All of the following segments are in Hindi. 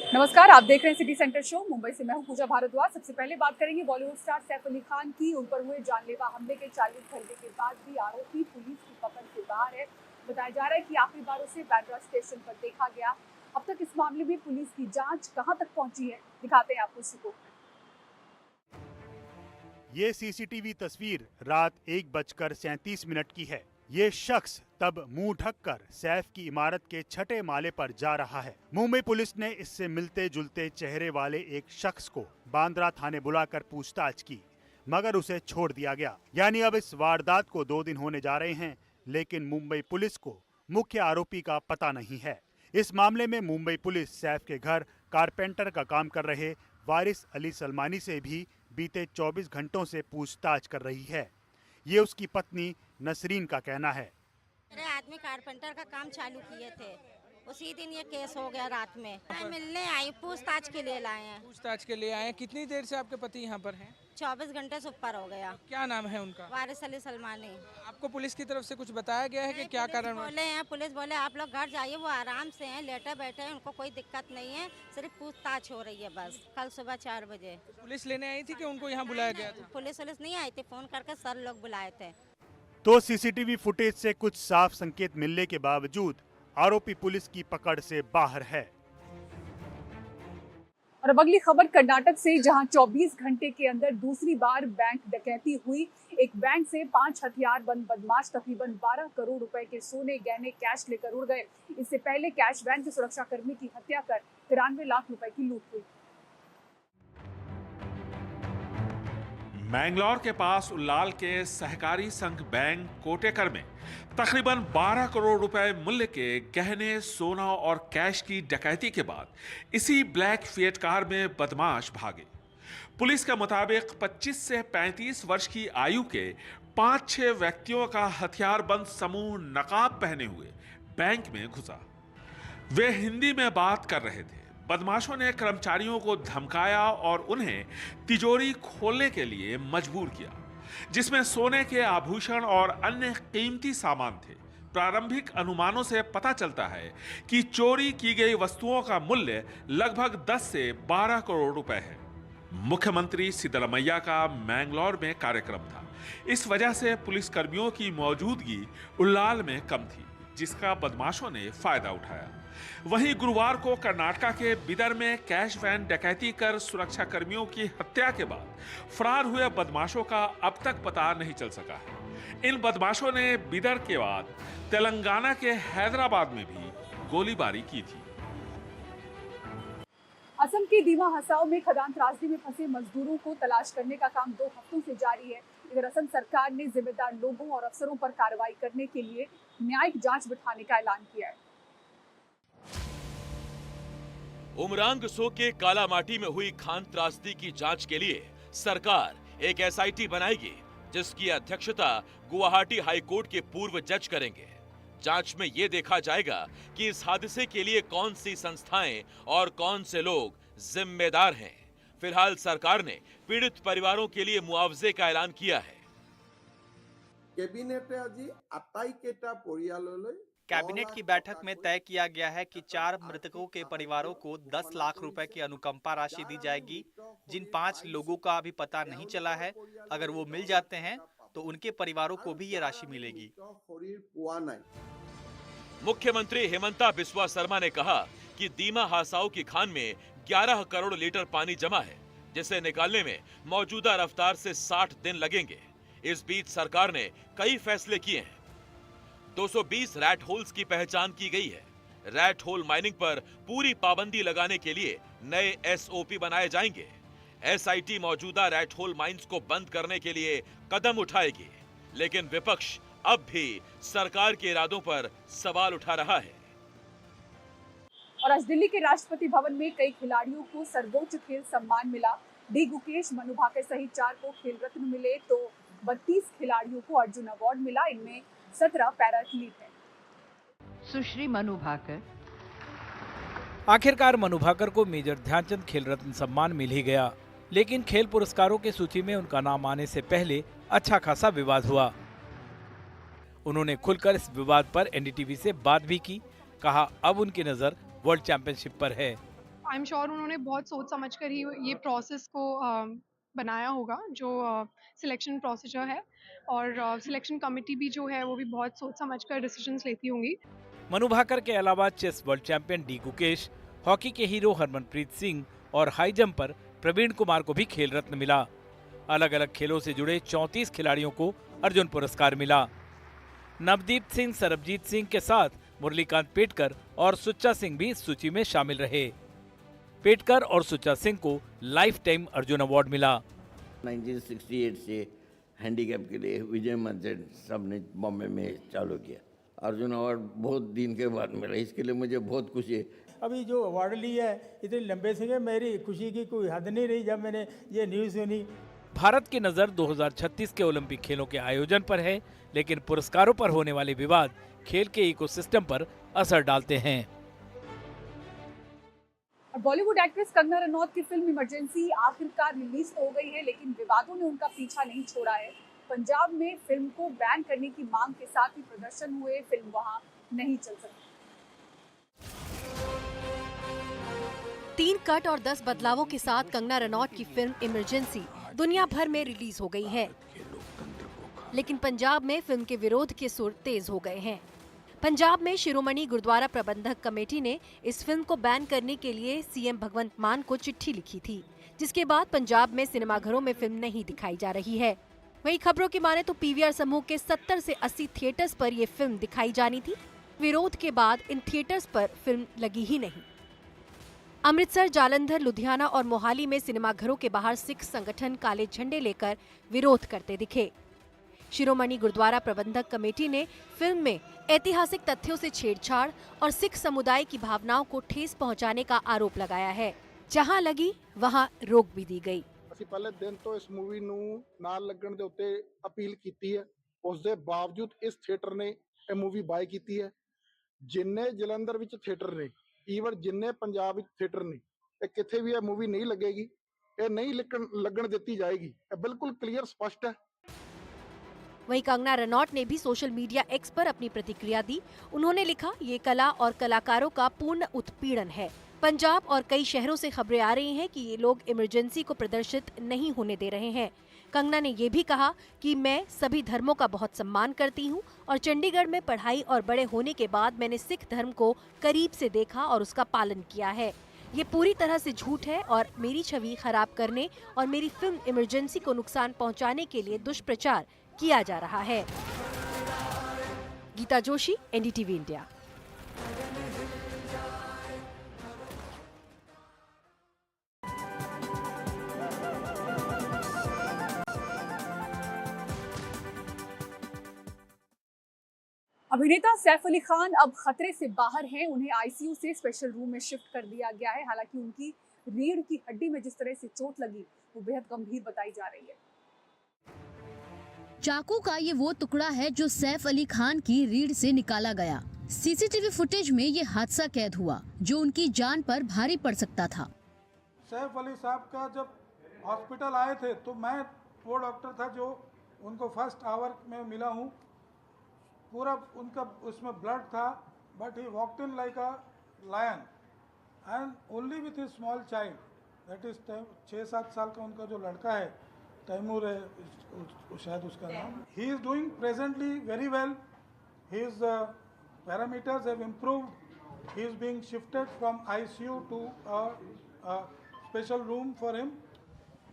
नमस्कार, आप देख रहे हैं सिटी सेंटर शो। मुंबई से मैं हूं पूजा भारद्वाज। सबसे पहले बात करेंगे बॉलीवुड स्टार सैफ अली खान की। उन पर हुए जानलेवा हमले के 40 घंटे के बाद भी आरोपी पुलिस की पकड़ से बाहर है। बताया जा रहा है कि आखिरी बार उसे बांद्रा स्टेशन पर देखा गया। अब तक इस मामले में पुलिस की जांच कहां तक पहुंची है, दिखाते हैं आपको इस रिपोर्ट में। ये सीसीटीवी तस्वीर रात 1:37 की है। ये शख्स तब मुंह ढककर सैफ की इमारत के 6ठे माले पर जा रहा है। मुंबई पुलिस ने इससे मिलते जुलते चेहरे वाले एक शख्स को बांद्रा थाने बुलाकर पूछताछ की, मगर उसे छोड़ दिया गया। यानी अब इस वारदात को 2 दिन होने जा रहे हैं, लेकिन मुंबई पुलिस को मुख्य आरोपी का पता नहीं है। इस मामले में मुंबई पुलिस सैफ के घर कारपेंटर का काम कर रहे वारिस अली सलमानी से भी बीते 24 घंटों से पूछताछ कर रही है। ये उसकी पत्नी नसरीन का कहना है। मेरे आदमी कारपेंटर का काम चालू किए थे, उसी दिन ये केस हो गया। रात में मैं मिलने आई, पूछताछ के लिए लाए हैं। पूछताछ के लिए आए हैं। कितनी देर से आपके पति यहाँ पर हैं? 24 घंटे से ऊपर हो गया। क्या नाम है उनका? वारिस अली सलमानी। आपको पुलिस की तरफ से कुछ बताया गया है कि क्या कारण? पुलिस बोले आप लोग घर जाइए, वो आराम से हैं, लेटे बैठे हैं, उनको कोई दिक्कत नहीं है, सिर्फ पूछताछ हो रही है बस। कल सुबह 4 बजे पुलिस लेने आई थी कि उनको यहाँ बुलाया गया था? पुलिस नहीं आई थी, फोन करके सर लोग बुलाए थे। तो सीसीटीवी फुटेज से कुछ साफ संकेत मिलने के बावजूद आरोपी पुलिस की पकड़ से बाहर है। और अब अगली खबर कर्नाटक से, जहां 24 घंटे के अंदर दूसरी बार बैंक डकैती हुई। एक बैंक से 5 हथियारबंद बदमाश तकरीबन 12 करोड़ रुपए के सोने, गहने, कैश लेकर उड़ गए। इससे पहले कैश वैन के सुरक्षाकर्मी की हत्या कर 93 लाख रुपए की लूट हुई। मैंगलोर के पास उल्लाल के सहकारी संघ बैंक कोटेकर में तकरीबन 12 करोड़ रुपए मूल्य के गहने, सोना और कैश की डकैती के बाद इसी ब्लैक फिएट कार में बदमाश भागे। पुलिस के मुताबिक 25 से 35 वर्ष की आयु के 5-6 व्यक्तियों का हथियारबंद समूह नकाब पहने हुए बैंक में घुसा। वे हिंदी में बात कर रहे थे। बदमाशों ने कर्मचारियों को धमकाया और उन्हें तिजोरी खोलने के लिए मजबूर किया, जिसमें सोने के आभूषण और अन्य कीमती सामान थे। प्रारंभिक अनुमानों से पता चलता है कि चोरी की गई वस्तुओं का मूल्य लगभग 10 से 12 करोड़ रुपए है। मुख्यमंत्री सिद्धरामैया का मैंगलोर में कार्यक्रम था। इस वजह से पुलिसकर्मियों की मौजूदगी उल्लाल में कम थी, जिसका बदमाशों ने फायदा उठाया। वहीं गुरुवार को कर्नाटक के बिदर में कैश वैन डकैती कर सुरक्षा कर्मियों की हत्या के बाद फरार हुए बदमाशों का अब तक पता नहीं चल सका है। इन बदमाशों ने बिदर के बाद तेलंगाना के हैदराबाद में भी गोलीबारी की थी। असम के दीमा हसाओ में खदान त्रासदी में फंसे मजदूरों को तलाश करने का काम 2 हफ्तों से जारी है। इधर असम सरकार ने जिम्मेदार लोगों और अफसरों पर कार्रवाई करने के लिए न्यायिक जांच बिठाने का ऐलान किया है। उमरांग सो के कालामाटी में हुई खान त्रासदी की जांच के लिए सरकार एक एसआईटी बनाएगी, जिसकी अध्यक्षता गुवाहाटी हाई कोर्ट के पूर्व जज करेंगे। जांच में ये देखा जाएगा कि इस हादसे के लिए कौन सी संस्थाएं और कौन से लोग जिम्मेदार हैं। फिलहाल सरकार ने पीड़ित परिवारों के लिए मुआवजे का ऐलान किया है। कैबिनेट की बैठक में तय किया गया है कि 4 मृतकों के परिवारों को 10 लाख रुपए की अनुकंपा राशि दी जाएगी। जिन 5 लोगों का अभी पता नहीं चला है, अगर वो मिल जाते हैं तो उनके परिवारों को भी ये राशि मिलेगी। मुख्यमंत्री हेमंता बिस्वा शर्मा ने कहा कि दीमा हासाओ की खान में 11 करोड़ लीटर पानी जमा है, जिसे निकालने में मौजूदा रफ्तार से 60 दिन लगेंगे। इस बीच सरकार ने कई फैसले किए हैं। 220 रैट होल्स की पहचान की गई है। रैट होल माइनिंग पर पूरी पाबंदी लगाने के लिए नए एसओपी बनाए जाएंगे। एसआईटी मौजूदा रैट होल माइंस को बंद करने के लिए कदम उठाएगी, लेकिन विपक्ष अब भी सरकार के इरादों पर सवाल उठा रहा है। और आज दिल्ली के राष्ट्रपति भवन में कई खिलाड़ियों को सर्वोच्च खेल सम्मान मिला। डी गुकेश, मनु भाकर सहित 4 को खेल रत्न मिले, तो 32 खिलाड़ियों को अर्जुन अवार्ड मिला। इनमें 17 पैरा एथलीट हैं। सुश्री मनु भाकर। आखिरकार मनु भाकर को मेजर ध्यानचंद खेल रत्न सम्मान मिल ही गया, लेकिन खेल पुरस्कारों की सूची में उनका नाम आने से पहले अच्छा खासा विवाद हुआ। उन्होंने खुलकर इस विवाद पर एनडीटीवी से बात भी की। कहा अब उनकी नजर वर्ल्ड चैंपियनशिप पर है। आई एम श्योर उन्होंने बहुत सोच समझ कर ही ये प्रोसेस को बनाया होगा, जो सिलेक्शन प्रोसीजर है, और सिलेक्शन कमेटी भी जो है वो भी बहुत सोच समझ कर डिसीजंस लेती होंगी। मनु भाकर के अलावा chess world champion D Gukesh, hockey के हीरो हरमनप्रीत सिंह और हाई जंप पर प्रवीण कुमार को भी खेल रत्न मिला। अलग अलग खेलों से जुड़े 34 खिलाड़ियों को अर्जुन पुरस्कार मिला। नवदीप सिंह, सरबजीत सिंह के साथ मुरलीकांत पेटकर और सुच्चा सिंह भी इस सूची में शामिल रहे। पेटकर और सुच्चा सिंह को लाइफ टाइम अर्जुन अवार्ड मिला। 1968 से हैंडीकैप के लिए विजय मंच सबने बॉम्बे में चालू किया। अर्जुन अवार्ड बहुत दिन के बाद मिला, इसके लिए मुझे बहुत खुशी है। अभी जो अवार्ड ली है इतने लंबे से, मेरी खुशी की कोई हद नहीं रही जब मैंने ये न्यूज़ सुनी। भारत की नजर 2036 के ओलंपिक खेलों के आयोजन पर है, लेकिन पुरस्कारों पर होने वाले विवाद खेल के इकोसिस्टम पर असर डालते हैं। बॉलीवुड एक्ट्रेस कंगना रनौत की फिल्म इमरजेंसी आखिरकार रिलीज तो हो गई है, लेकिन विवादों ने उनका पीछा नहीं छोड़ा है। पंजाब में फिल्म को बैन करने की मांग के साथ ही प्रदर्शन हुए, फिल्म वहां नहीं चल सकी। 3 कट और 10 बदलावों के साथ कंगना रनौत की फिल्म इमरजेंसी दुनिया भर में रिलीज हो गई है, लेकिन पंजाब में फिल्म के विरोध के सुर तेज हो गए हैं। पंजाब में शिरोमणि गुरुद्वारा प्रबंधक कमेटी ने इस फिल्म को बैन करने के लिए सीएम भगवंत मान को चिट्ठी लिखी थी, जिसके बाद पंजाब में सिनेमाघरों में फिल्म नहीं दिखाई जा रही है। वहीं खबरों की माने तो पीवीआर समूह के 70 से 80 थिएटर्स पर ये फिल्म दिखाई जानी थी। विरोध के बाद इन थिएटर्स पर फिल्म लगी ही नहीं। अमृतसर, जालंधर, लुधियाना और मोहाली में सिनेमाघरों के बाहर सिख संगठन काले झंडे लेकर विरोध करते दिखे। शिरोमणि गुरुद्वारा प्रबंधक कमेटी ने फिल्म में ऐतिहासिक तथ्यों से छेड़छाड़ और सिख समुदाय की भावनाओं को ठेस पहुंचाने का आरोप लगाया है। जहां लगी वहां रोक भी दी गई। ਅਸੀਂ ਪਹਿਲੇ ਦਿਨ ਤੋਂ ਇਸ ਮੂਵੀ ਨੂੰ ਨਾਲ ਲੱਗਣ ਦੇ ਉੱਤੇ ਅਪੀਲ ਕੀਤੀ ਹੈ, ਉਸ ਦੇ ਬਾਵਜੂਦ ਇਸ ਥੀਏਟਰ ਨੇ ਇਹ ਮੂਵੀ ਬਾਏ ਕੀਤੀ ਹੈ। ਜਿੰਨੇ ਜਲੰਧਰ ਵਿੱਚ ਥੀਏਟਰ ਨੇ, ਈਵਨ ਜਿੰਨੇ ਪੰਜਾਬ ਵਿੱਚ ਥੀਏਟਰ ਨੇ, ਇਹ ਕਿੱਥੇ ਵੀ ਇਹ ਮੂਵੀ ਨਹੀਂ ਲੱਗੇਗੀ, ਇਹ ਨਹੀਂ ਲੱਗਣ ਦਿੱਤੀ ਜਾਏਗੀ। ਇਹ ਬਿਲकुल क्लियर स्पष्ट है। वहीं कंगना रनौत ने भी सोशल मीडिया एक्स पर अपनी प्रतिक्रिया दी। उन्होंने लिखा, ये कला और कलाकारों का पूर्ण उत्पीड़न है। पंजाब और कई शहरों से खबरें आ रही हैं कि ये लोग इमरजेंसी को प्रदर्शित नहीं होने दे रहे हैं। कंगना ने ये भी कहा कि मैं सभी धर्मों का बहुत सम्मान करती हूँ और चंडीगढ़ में पढ़ाई और बड़े होने के बाद मैंने सिख धर्म को करीब से देखा और उसका पालन किया है। ये पूरी तरह से झूठ है और मेरी छवि खराब करने और मेरी फिल्म इमरजेंसी को नुकसान पहुँचाने के लिए दुष्प्रचार किया जा रहा है। Geeta Joshi, NDTV India. अभिनेता सैफ अली खान अब खतरे से बाहर हैं। उन्हें आईसीयू से स्पेशल रूम में शिफ्ट कर दिया गया है। हालांकि उनकी रीढ़ की हड्डी में जिस तरह से चोट लगी वो बेहद गंभीर बताई जा रही है। चाकू का ये वो टुकड़ा है जो सैफ अली खान की रीढ़ से निकाला गया। सीसीटीवी फुटेज में ये हादसा कैद हुआ जो उनकी जान पर भारी पड़ सकता था। सैफ अली साहब का जब हॉस्पिटल आए थे तो मैं वो डॉक्टर था जो उनको फर्स्ट आवर में मिला हूँ। पूरा उनका उसमें ब्लड था, but he walked in like a lion and only with his small child, that is 6-7 साल का उनका जो लड़का है, तैमूर है शायद उसका नाम। He is doing presently very well. His parameters have improved. He is being shifted from ICU to a special room for him.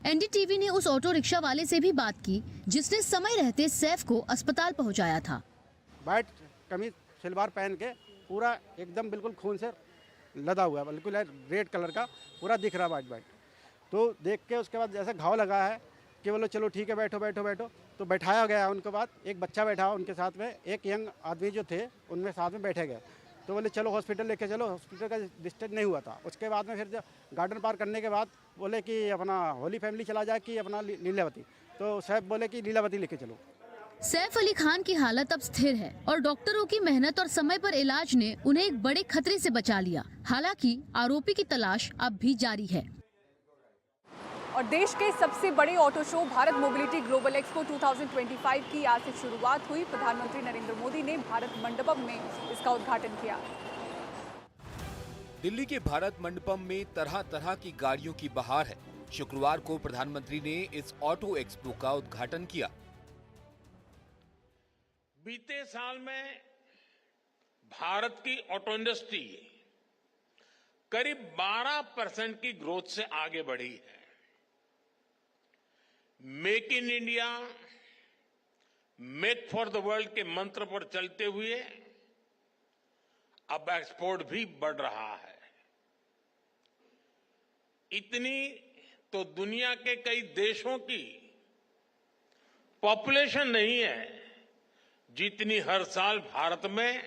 NDTV ने उस ऑटो रिक्शा वाले से भी बात की जिसने समय रहते सैफ को अस्पताल पहुंचाया था। वाइट कमीज सलवार पहन के पूरा एकदम बिल्कुल खून से लदा हुआ है, बिल्कुल रेड कलर का पूरा दिख रहा वाइट। तो देख के उसके बाद जैसे घाव लगा है कि बोलो चलो ठीक है बैठो बैठो बैठो, तो बैठाया गया। उनके बाद एक बच्चा बैठा उनके साथ में, एक यंग आदमी जो थे उनमें साथ में बैठे गए। तो बोले चलो हॉस्पिटल लेके चलो। हॉस्पिटल का डिस्चार्ज नहीं हुआ था। उसके बाद में फिर जब गार्डन पार करने के बाद बोले कि अपना होली फैमिली चला जाए कि अपना लीलावती, तो सैफ बोले कि लीलावती लेके चलो। सैफ अली खान की हालत अब स्थिर है और डॉक्टरों की मेहनत और समय पर इलाज ने उन्हें एक बड़े खतरे से बचा लिया। हालांकि आरोपी की तलाश अब भी जारी है। और देश के सबसे बड़े auto show Bharat mobility global expo 2025 की आज से शुरुआत हुई। प्रधानमंत्री नरेंद्र मोदी ने भारत मंडपम में इसका उद्घाटन किया। दिल्ली के भारत मंडपम में तरह तरह की गाड़ियों की बहार है। शुक्रवार को प्रधानमंत्री ने इस ऑटो एक्सपो का उद्घाटन किया। बीते साल में भारत की ऑटो इंडस्ट्री करीब 12% की ग्रोथ से आगे बढ़ी है। Make in India, make for the world के मंत्र पर चलते हुए अब एक्सपोर्ट भी बढ़ रहा है। इतनी तो दुनिया के कई देशों की पॉपुलेशन नहीं है जितनी हर साल भारत में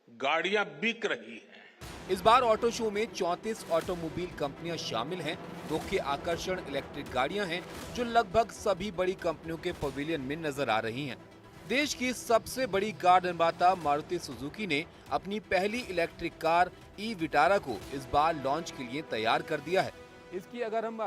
गाड़ियां बिक रही है। इस बार ऑटो शो में 34 ऑटोमोबाइल कंपनियां शामिल हैं। मुख्य आकर्षण इलेक्ट्रिक गाड़ियां हैं जो लगभग सभी बड़ी कंपनियों के पवेलियन में नजर आ रही हैं। देश की सबसे बड़ी कार निर्माता मारुति सुजुकी ने अपनी पहली इलेक्ट्रिक कार ई विटारा को इस बार लॉन्च के लिए तैयार कर दिया है। इसकी अगर हम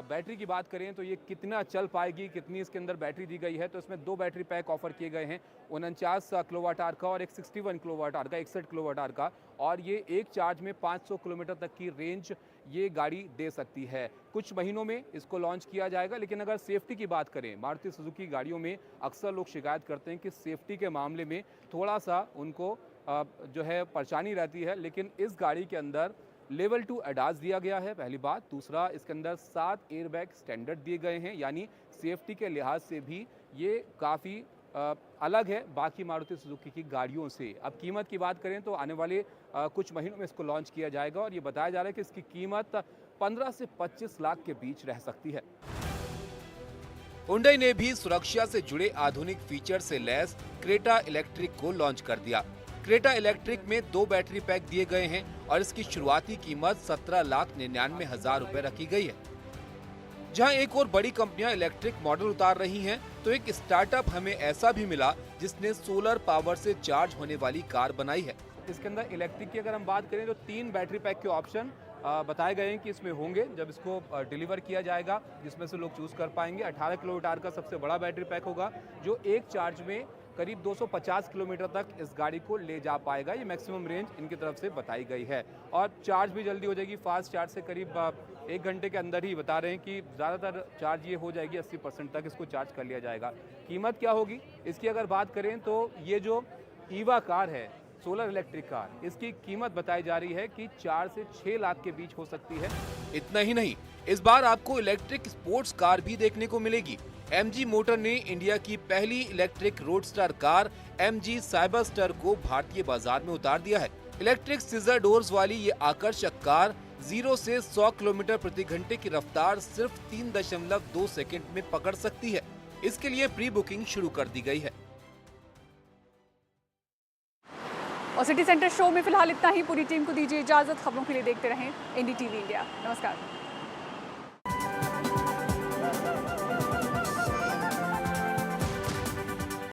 बैटरी की बात करें तो ये कितना चल पाएगी, कितनी इसके अंदर बैटरी दी गई है, तो इसमें 2 बैटरी पैक ऑफर किए गए हैं, 49 किलोवाट आवर का और एक 61 किलोवाट आवर का, 61 किलोवाट आवर का, और ये एक चार्ज में 500 किलोमीटर तक की रेंज ये गाड़ी दे सकती है। कुछ महीनों में इसको लॉन्च किया जाएगा। लेकिन अगर सेफ्टी की बात करें, मारुति सुजुकी गाड़ियों में अक्सर लोग शिकायत करते हैं कि सेफ्टी के मामले में थोड़ा सा उनको जो है परेशानी रहती है। लेकिन इस गाड़ी के अंदर लेवल 2 एडास दिया गया है, पहली बात। दूसरा, इसके अंदर 7 एयरबैग स्टैंडर्ड दिए गए हैं, यानी सेफ्टी के लिहाज से भी ये काफ़ी अलग है बाकी मारुति सुजुकी की गाड़ियों से। अब कीमत की बात करें तो आने वाले कुछ महीनों में इसको लॉन्च किया जाएगा और ये बताया जा रहा है कि इसकी कीमत 15 से 25 लाख के बीच रह सकती है। हुंडई ने भी सुरक्षा से जुड़े आधुनिक फीचर से लैस क्रेटा इलेक्ट्रिक को लॉन्च कर दिया। क्रेटा इलेक्ट्रिक में 2 बैटरी पैक दिए गए हैं और इसकी शुरुआती कीमत 17,99,000 रुपए रखी गई है। जहां एक और बड़ी कंपनियां इलेक्ट्रिक मॉडल उतार रही हैं, तो एक स्टार्टअप हमें ऐसा भी मिला जिसने सोलर पावर से चार्ज होने वाली कार बनाई है। इसके अंदर इलेक्ट्रिक की अगर हम बात करें तो 3 बैटरी पैक के ऑप्शन बताए गए हैं कि इसमें होंगे जब इसको डिलीवर किया जाएगा, जिसमें से लोग चूज कर पाएंगे। 18 किलोवाट आवर का सबसे बड़ा बैटरी पैक होगा जो एक चार्ज में करीब 250 किलोमीटर तक इस गाड़ी को ले जा पाएगा। ये मैक्सिमम रेंज इनकी तरफ से बताई गई है और चार्ज भी जल्दी हो जाएगी। फास्ट चार्ज से करीब 1 घंटे के अंदर ही बता रहे हैं कि ज़्यादातर चार्ज ये हो जाएगी, 80% तक इसको चार्ज कर लिया जाएगा। कीमत क्या होगी इसकी अगर बात करें तो ये जो ईवा कार है, सोलर इलेक्ट्रिक कार, इसकी कीमत बताई जा रही है कि 4 से 6 लाख के बीच हो सकती है। इतना ही नहीं, इस बार आपको इलेक्ट्रिक स्पोर्ट्स कार भी देखने को मिलेगी। MG मोटर ने इंडिया की पहली electric roadster car MG Cyberster को भारतीय बाजार में उतार दिया है। इलेक्ट्रिक सीजर डोर्स वाली ये आकर्षक कार 0 से 100 किलोमीटर प्रति घंटे की रफ्तार सिर्फ 3.2 सेकंड में पकड़ सकती है। इसके लिए प्री बुकिंग शुरू कर दी गई है। और सिटी सेंटर शो में फिलहाल इतना ही। पूरी टीम को दीजिए इजाजत। खबरों के लिए देखते रहें NDTV इंडिया। नमस्कार।